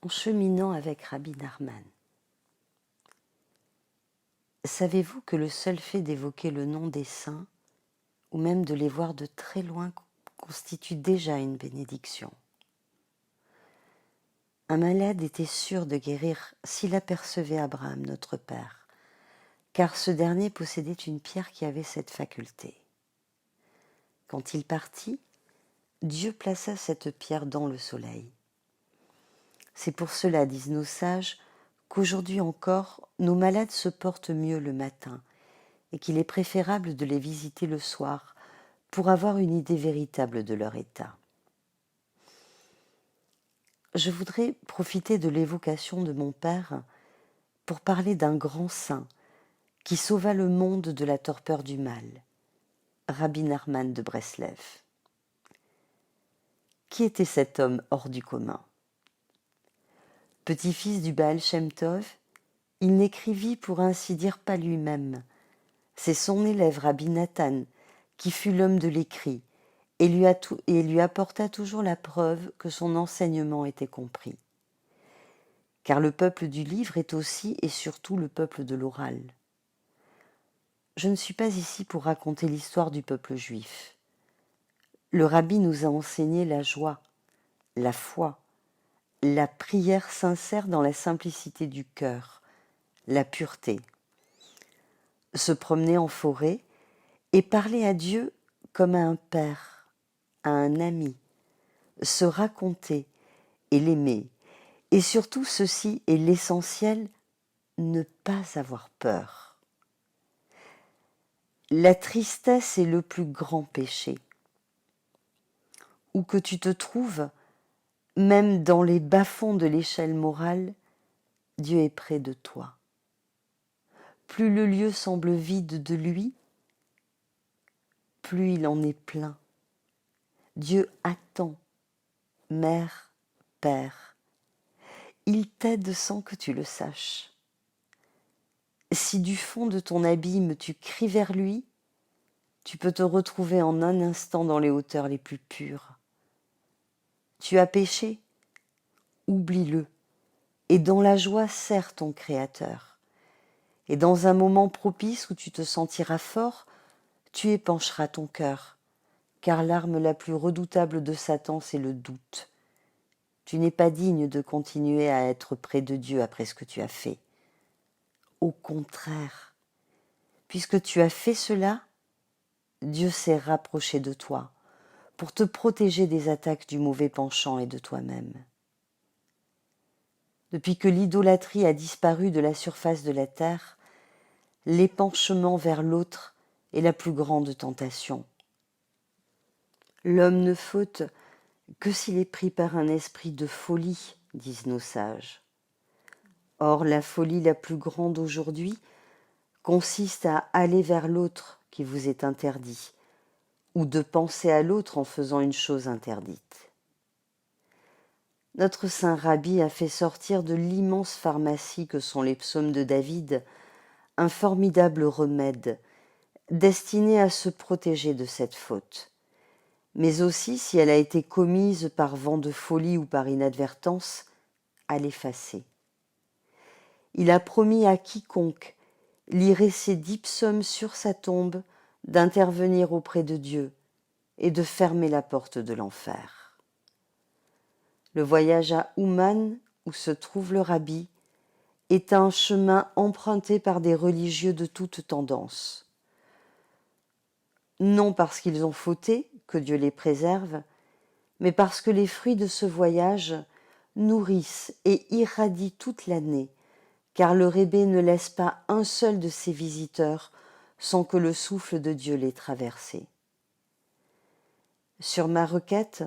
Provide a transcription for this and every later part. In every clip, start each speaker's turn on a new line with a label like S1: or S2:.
S1: en cheminant avec Rabbi Nachman. Savez-vous que le seul fait d'évoquer le nom des saints, ou même de les voir de très loin, constitue déjà une bénédiction? Un malade était sûr de guérir s'il apercevait Abraham, notre père, car ce dernier possédait une pierre qui avait cette faculté. Quand il partit, Dieu plaça cette pierre dans le soleil. C'est pour cela, disent nos sages, qu'aujourd'hui encore, nos malades se portent mieux le matin et qu'il est préférable de les visiter le soir pour avoir une idée véritable de leur état. Je voudrais profiter de l'évocation de mon père pour parler d'un grand saint qui sauva le monde de la torpeur du mal, Rabbi Nachman de Breslev. Qui était cet homme hors du commun? Petit-fils du Baal Shem Tov, il n'écrivit pour ainsi dire pas lui-même. C'est son élève Rabbi Nathan qui fut l'homme de l'écrit et lui apporta toujours la preuve que son enseignement était compris. Car le peuple du livre est aussi et surtout le peuple de l'oral. Je ne suis pas ici pour raconter l'histoire du peuple juif. Le rabbi nous a enseigné la joie, la foi, la prière sincère dans la simplicité du cœur, la pureté. Se promener en forêt et parler à Dieu comme à un père, à un ami, se raconter et l'aimer. Et surtout, ceci est l'essentiel, ne pas avoir peur. La tristesse est le plus grand péché. Où que tu te trouves, même dans les bas-fonds de l'échelle morale, Dieu est près de toi. Plus le lieu semble vide de lui, plus il en est plein. Dieu attend, mère, père. Il t'aide sans que tu le saches. Si du fond de ton abîme tu cries vers lui, tu peux te retrouver en un instant dans les hauteurs les plus pures. Tu as péché, oublie-le, et dans la joie serre ton Créateur. Et dans un moment propice où tu te sentiras fort, tu épancheras ton cœur, car l'arme la plus redoutable de Satan, c'est le doute. Tu n'es pas digne de continuer à être près de Dieu après ce que tu as fait. Au contraire, puisque tu as fait cela, Dieu s'est rapproché de toi pour te protéger des attaques du mauvais penchant et de toi-même. Depuis que l'idolâtrie a disparu de la surface de la terre, l'épanchement vers l'autre est la plus grande tentation. L'homme ne faute que s'il est pris par un esprit de folie, disent nos sages. Or, la folie la plus grande aujourd'hui consiste à aller vers l'autre qui vous est interdit, ou de penser à l'autre en faisant une chose interdite. Notre saint Rabbi a fait sortir de l'immense pharmacie que sont les psaumes de David un formidable remède destiné à se protéger de cette faute, mais aussi, si elle a été commise par vent de folie ou par inadvertance, à l'effacer. Il a promis à quiconque lirait ces 10 psaumes sur sa tombe d'intervenir auprès de Dieu et de fermer la porte de l'enfer. Le voyage à Ouman, où se trouve le rabbi, est un chemin emprunté par des religieux de toute tendance. Non parce qu'ils ont fauté, que Dieu les préserve, mais parce que les fruits de ce voyage nourrissent et irradient toute l'année, car le Rébé ne laisse pas un seul de ses visiteurs sans que le souffle de Dieu l'ait traversé. Sur ma requête,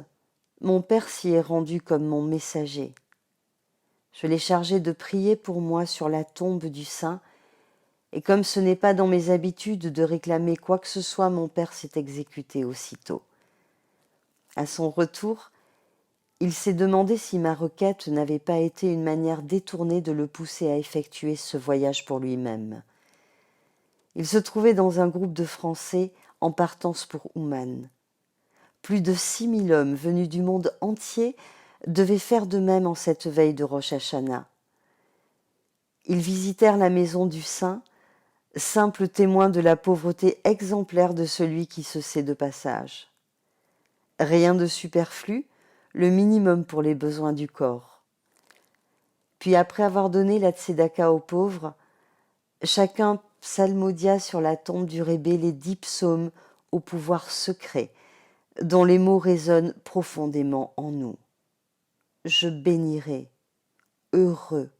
S1: mon père s'y est rendu comme mon messager. Je l'ai chargé de prier pour moi sur la tombe du saint, et comme ce n'est pas dans mes habitudes de réclamer quoi que ce soit, mon père s'est exécuté aussitôt. À son retour, il s'est demandé si ma requête n'avait pas été une manière détournée de le pousser à effectuer ce voyage pour lui-même. Il se trouvait dans un groupe de Français en partance pour Ouman. Plus de 6000 hommes venus du monde entier devaient faire de même en cette veille de Rosh Hashanah. Ils visitèrent la maison du saint, simple témoin de la pauvreté exemplaire de celui qui se sait de passage. Rien de superflu, le minimum pour les besoins du corps. Puis après avoir donné la tzedaka aux pauvres, chacun psalmodia sur la tombe du Rébé les 10 psaumes au pouvoir secret, dont les mots résonnent profondément en nous. Je bénirai, heureux,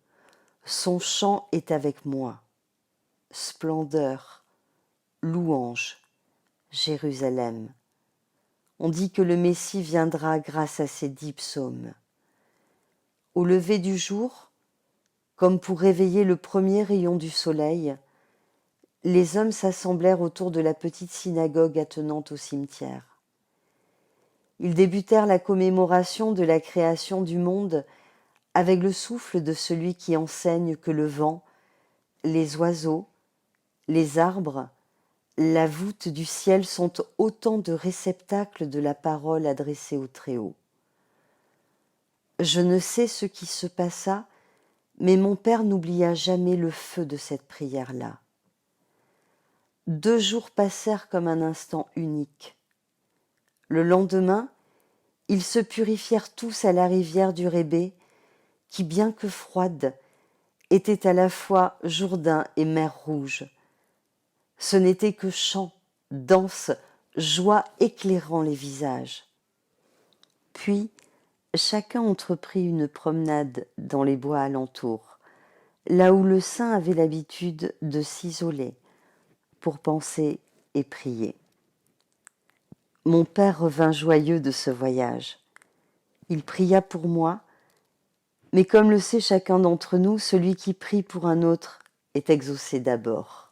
S1: son chant est avec moi. Splendeur, louange, Jérusalem. On dit que le Messie viendra grâce à ces 10 psaumes. Au lever du jour, comme pour réveiller le premier rayon du soleil, les hommes s'assemblèrent autour de la petite synagogue attenante au cimetière. Ils débutèrent la commémoration de la création du monde avec le souffle de celui qui enseigne que le vent, les oiseaux, les arbres, la voûte du ciel sont autant de réceptacles de la parole adressée au Très-Haut. Je ne sais ce qui se passa, mais mon père n'oublia jamais le feu de cette prière-là. 2 jours passèrent comme un instant unique. Le lendemain, ils se purifièrent tous à la rivière du Rébé, qui, bien que froide, était à la fois Jourdain et mer Rouge. Ce n'était que chant, danse, joie éclairant les visages. Puis, chacun entreprit une promenade dans les bois alentours, là où le saint avait l'habitude de s'isoler pour penser et prier. Mon père revint joyeux de ce voyage. Il pria pour moi, mais comme le sait chacun d'entre nous, celui qui prie pour un autre est exaucé d'abord.